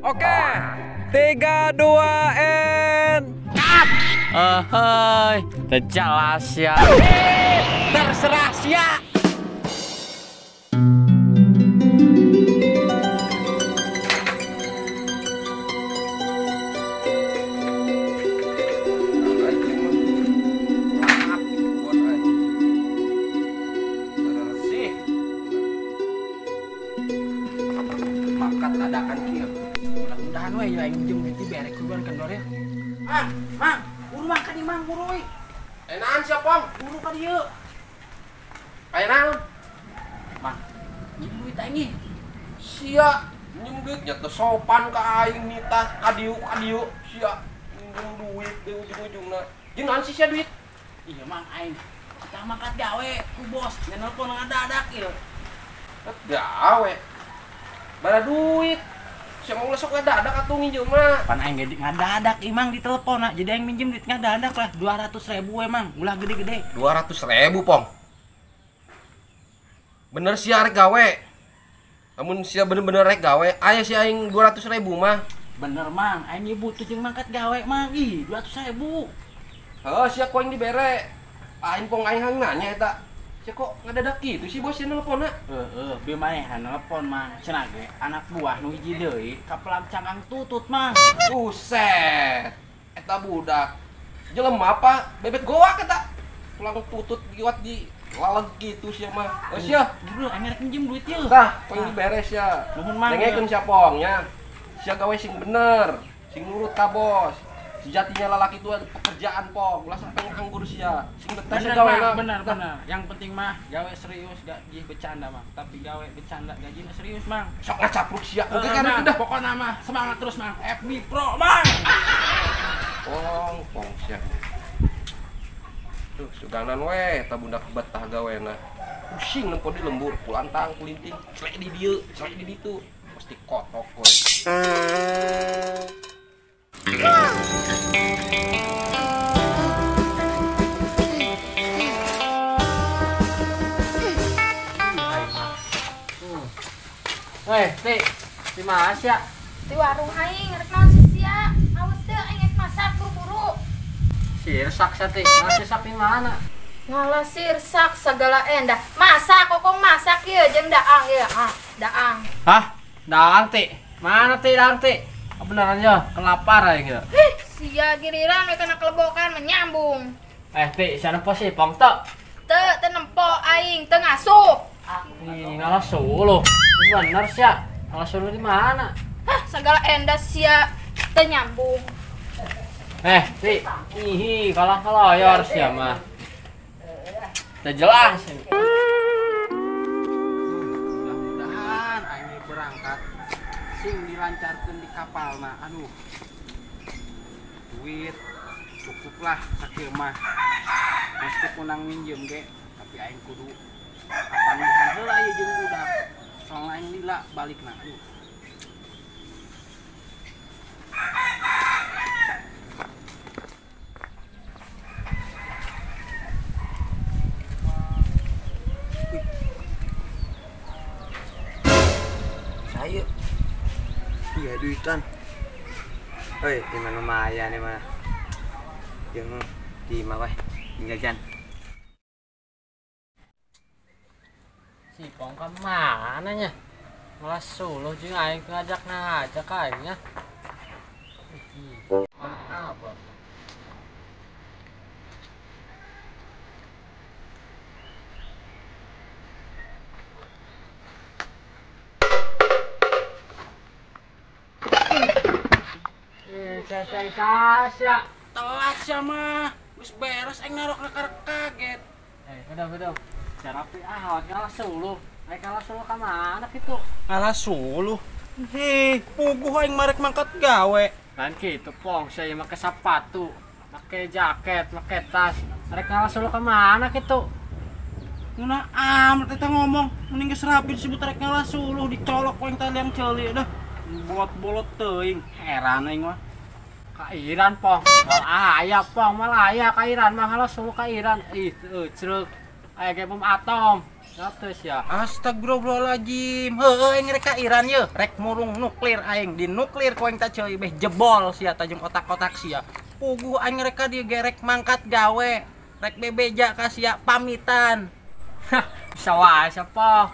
Oke, 3, 2, and cut. Hei, terjelas ya. Terserah sia. Makat adakan kieu. Mudah-mudahan we ya aing jeung hiji berek keluar kendor ya. Mang, buru makan nih mang, buru we. Enaan siapa? Buru ka dieu. Aya naon? Mang, ieu duit aing nih. Sia, minjem duit nya teu sopan ka aing nitah kadiu sia. Minjem duit di ujung-ujungna. Jeung naon sih sia duit? Iya mang aing. Kita mangkat gawe ku bos, nelpon ngadadak ieu. Gawe. Bara duit. Sia mau lesok ngadadak atuh nginjem mah. Pan aing gede ngadadak imang di telepon jadi aing minjem duit ngadadak lah 200.000 emang ulah gede-gede. 200.000, Pong. Bener sia rek gawe. Namun sia bener-bener rek gawe, aya si aing 200.000 mah. Bener mang, aing ieu butuh jeung mangkat gawe mang. Ih, 200.000. Heuh, sia ku aing dibere. Aing Pong aing hang nanya eta. Sia kok ngadadak kitu sih bos sia nelponna? Bieu manehan nelpon mang. Cenah ge anak buah nu hiji deui kapelang cangkang tutut mang. Buset. Eta budak. Jelema apa? Bebet goak eta. Pulang tutut giwat di laleg gitu sia mah. Geus sia. Dulu aing rek minjem duit ieu. Tah, poin diberes ya. Nuhun mang. Dengekeun sia Pong nya. Sia gawe sing bener, sing nurut ka bos. Sejatinya lalaki itu ada pekerjaan Pong. Ulah sampai nganggur sia. Sing betah sia gawe bener. Yang penting mah gawe serius gaji bercanda mah. Tapi gawe bercanda gajina serius mang. Sok ngacapruk sia. Oke kan udah. Pokoknya mah semangat terus mang. FB Pro mang. Pong sia. Tuh, suganan we eta budak betah gawena. Pusing nempo di lembur, kulantang, kulinting, celek di dieu, celek di ditu. Pasti kotok we. Ti, di mana sih ya? Di warung aing rek naon sih sia. Awas teu aing rek masak buru-buru. Sirsak sih, sirsak di mana? Ngalah sirsak segala endah. Masak kokong masak ieu jeung daang ieu. Daang. Hah? Daang ti? Mana ti daang ti? Beneran ya, kelapar aing ya. Sia giliran we kana kelebokan menyambung. Ti, siapa sih Pong teu? Teu nempo aing teu ngasup. Ih, ngalah suluh. Bener sih ya. Ngalah suluh di mana? Segala endah sia teu nyambung. Ti, ihi kalah-kalayor sih mah. Udah jelas ini. Mudah-mudahan aing berangkat sing dilancarkeun di kapal mah. Aduh. Duit cukuplah sakieu mah. Meskipun nang minjem ge, tapi aing kudu kapanihan heula ieu jeung budak. Soalna aing lila balikna. Aduh. Saya iya duitan. Hei, di mana Maya nih mah? Yang di mana weh? Tinggal jan. Si Pong ke mana nya? Malah suluh jeung aing ngajak aingnya. Apa? Saya Telat sia mah. Geus beres aing narok kaget. Bedog. Cara pi awak ngalah suluh. Aing ngalah suluh ka mana kitu? Alah suluh. Puguh aing marek mangkat gawe. Kan kitu Pong, saya make sepatu, make jaket, make tas. Arek ngalah suluh ka mana kitu? Nuna amat eta ngomong, mending geus rapi disebut rek ngalah suluh dicolok poeng tali yang ceuli dah. Bolot-bolot teuing, heran aing mah. Kairan Pong. Aya Pong malah aya kairan mah ngalah suluh kairan. Ih, ceuk. Aya ge bom atom. Ngatus ya. Astagfirullahaladzim. Heueuh aing rek ka Iran ye. Rek murung nuklir aing di nuklir ku aing teh ceuy beh jebol sia tajung otak-otak sia. Puguh aing rek ka dieu ge rek mangkat gawe. Rek bebeja ka sia pamitan. Bisa wae siapa?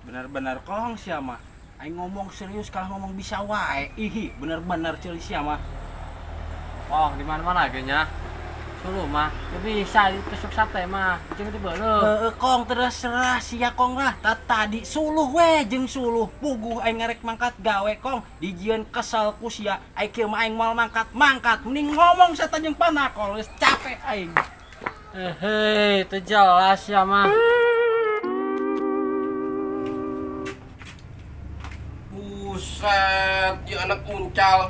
Bener-bener kong sia mah. Aing ngomong serius kalau ngomong bisa wae. Ihi, bener-bener ceuy sia mah. Oh, di mana-mana ge nya. Suluh mah, bisa ditusuk sate mah. Jeung di beuleuh. Kong terserah sia kong lah. Tadi suluh we jeung suluh. Puguh aing rek mangkat gawe kong. Dijieun kesel ku sia. Ai kieu mah aing moal mangkat. Mending ngomong sata jeung panakol geus capek aing. Teu jelas ya mah. Buset, ya anak uncal.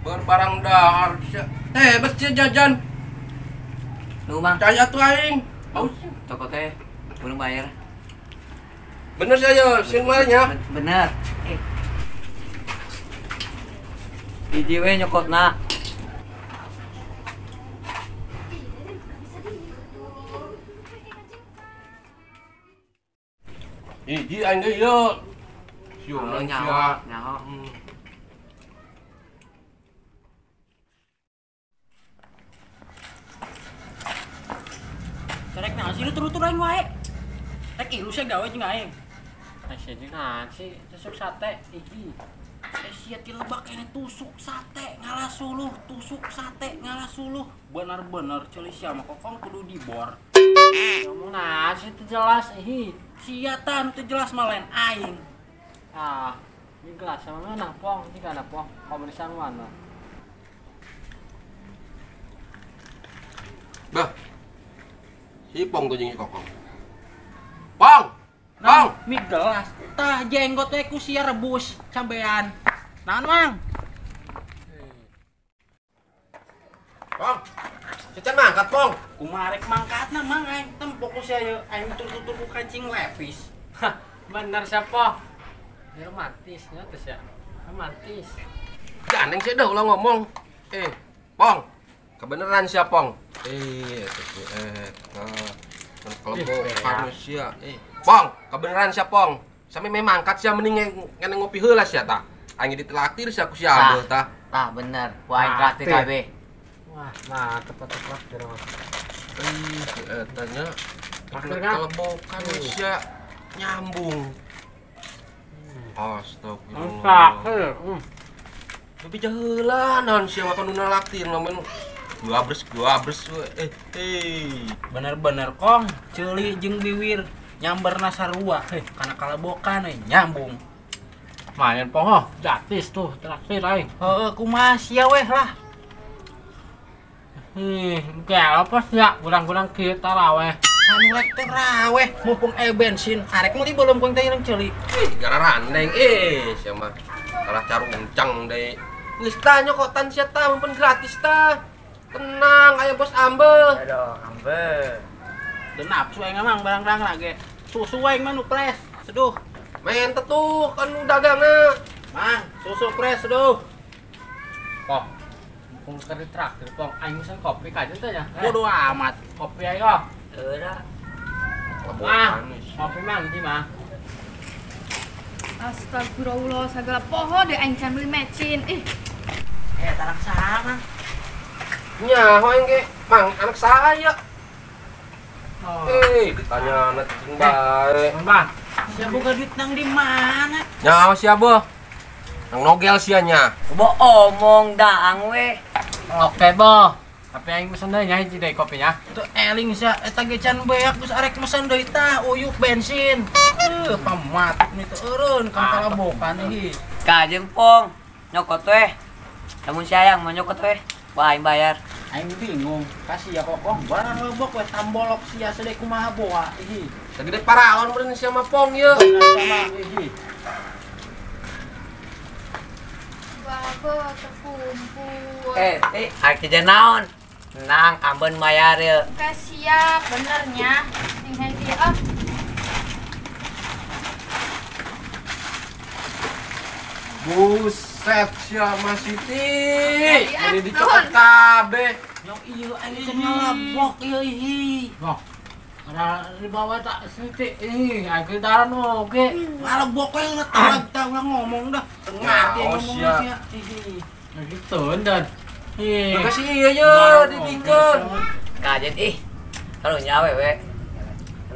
Berbarang dahar sia. Bes sia jajan. Nu Mang, Caya tuh aing. Aus. toko teh belum bayar. Bener saya, sing malnya. Bener. Hiji we nyokotna. Hiji aing ge ieu. Sieunan sia. Nyaho. Rek naon sih lu turut-turut aing wae. Rek ilu sia gawe jeung aing. Sia jeung nasi tusuk sate iki. Sia ti lebak kene tusuk sate ngalah suluh, tusuk sate ngalah suluh. Bener-bener ceulis sia mah kokong kudu dibor. Ngomong nasi teu jelas ihi. Sia tan teu jelas mah lain aing. Ah, ini gelas sama mana pong? Ini kan pong. Pemeriksaan mana? Bah. Si Pong tuh jeung kokong. Pong. Pong. Mie gelas. Tah jenggot we ku sia rebus sampean. Naon Mang? Pong. Cecan mangkat, Pong. Kumarek mangkatna Mang aing tempok ku sia ye aing tutur-tutur ku kancing lepis. Hah, bener siapa? Ini romantis, nyates ya. Romantis. Janeng sih dah ulah ngomong. Pong. Kebeneran sia Pong. Kalau manusia. Pong, kebeneran sia Pong. Sampe memang angkat sia mending ngene ngopi heula sia tah. Aing ditraktir sia ku sia abeuh tah. Tah bener, ku aing traktir kabeh. Wah, mantep traktir mah. Eta nya. Traktir kan? Kelebokan sia nyambung. Astagfirullah. Traktir. Tapi jaheula naon sia mah nu nalaktir namun Guabres we. Bener-bener kong ceuli jeung biwir nyamberna sarua kana kalebokan nyambung. Main pong oh, gratis tuh traktir aing. Heueuh kumaha sia weh lah. Kayak apa sih ya? Kurang-kurang kieu taraweh. Anu rek teh raweh mumpung bensin arek mah di belum kong teh yang ceuli. Gara randeng sia mah kalah caruncang deui. Geus tah nyokotan sia tah mumpun gratis tah. Tenang, aya bos ambe. Aduh, ambe. Teu nafsu aing mah barang-barang lage. Susu aing mah nu pres. Seduh. Main tuh kan nu dagangna. Mang, susu pres seduh. Pong. Mumpung keur traktir pong aing mesen kopi ka teh nya. Bodoh amat. Kopi aing oh. Teu dah. Mah, kopi mah di mah. Astagfirullah segala poho deh aing can beli mecin. Ih, Tarang sama. Nya hoeng ge mang anak saya. Oh. Ditanya anak cing bae. Bang, Sia boga duit nang di mana? Nyawa sia beuh. Nang nogel sia nya. Bo omong daang we. oke boh. Tapi aing mesen deui nya hiji deui kopinya. Tuh eling sia eta ge can beak geus arek mesen deui tah uyuk bensin. Pamat ini teh eureun kan kalabokan ieu. Ka jeung Pong. Nyokot we. Namun sayang mah nyokot we. Wah, aing bayar. Aing bingung, kasih ya kokong barang lebok we tambolok sia sedek kumaha boa ieu. Segede paralon meureun sia mah Pong ieu. Sama ieu. baba terkumpul. Arek teh naon? Nang ambeun mayar ye. Oke siap, benernya. Ning henti ah. Buset sia Mas Siti. Iya, Ini dicopot kabeh. Yang iya aing cenah labok ieu ihi. Wah, ada di bawah tak sedikit ini, aku daran oke. Labok we ngetag tah ulah ngomong dah. Ngerti Oh, ngomong siap. sia. Hihi. Nah gitu dan. Makasih iya ya dipikeun. Kajet karunya wewe.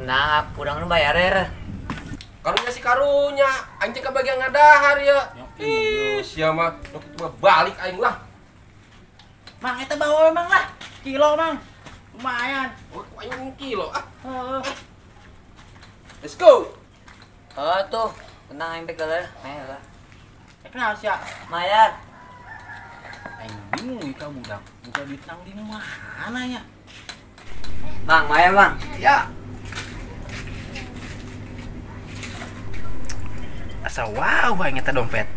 Nah, kurang nu bayar ya. Karunya si karunya, anjing kebagian ngadahar ya. Ih, sia mah balik aing lah. Mang eta bawa memang lah. Kilo mang. Lumayan. Oh, aing kilo ah. Heeh. Let's go. Oh tuh, tenang aing teh geuleuh. Lah. Kenal sia? Mayar. Aing bingung ka budak. Buka duit nang di mana ya? Bang, mayar bang. Ya. Asa wow aing eta dompet.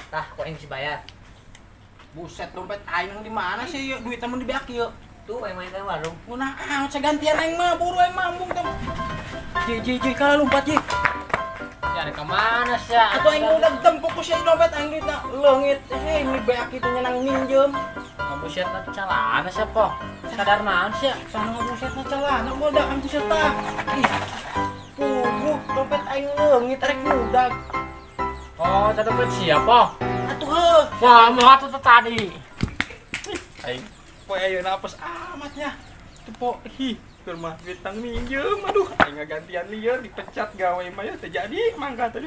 Tah, kok aing si bayar. Buset dompet aing nang di mana sih yeuh? Duit mun dibeak yeuh. Tuh aing main teh warung. Ngunah segantian aing mah buru aing mambung teh. Ji kalau lompat ji. Cari kemana sih? Atuh aing udah tempuk ku sia dompet aing duitna leungit. Ini beak kitu nya nang minjem. Ngabuset na calana sih po. Sadar naon sih? Sana ngabusetna celana bodak aing buset tah. Ih. Puguh dompet aing leungit rek mudag. Oh, tadi dompet siapa? Atuh heuh. Wah, mau tuh tadi. Aing poe ayeuna apes amatnya. Teu po hi keur mah duit tang minjem. Aduh aing gantian lieur dipecat gawe mah ya teu jadi mangga teh.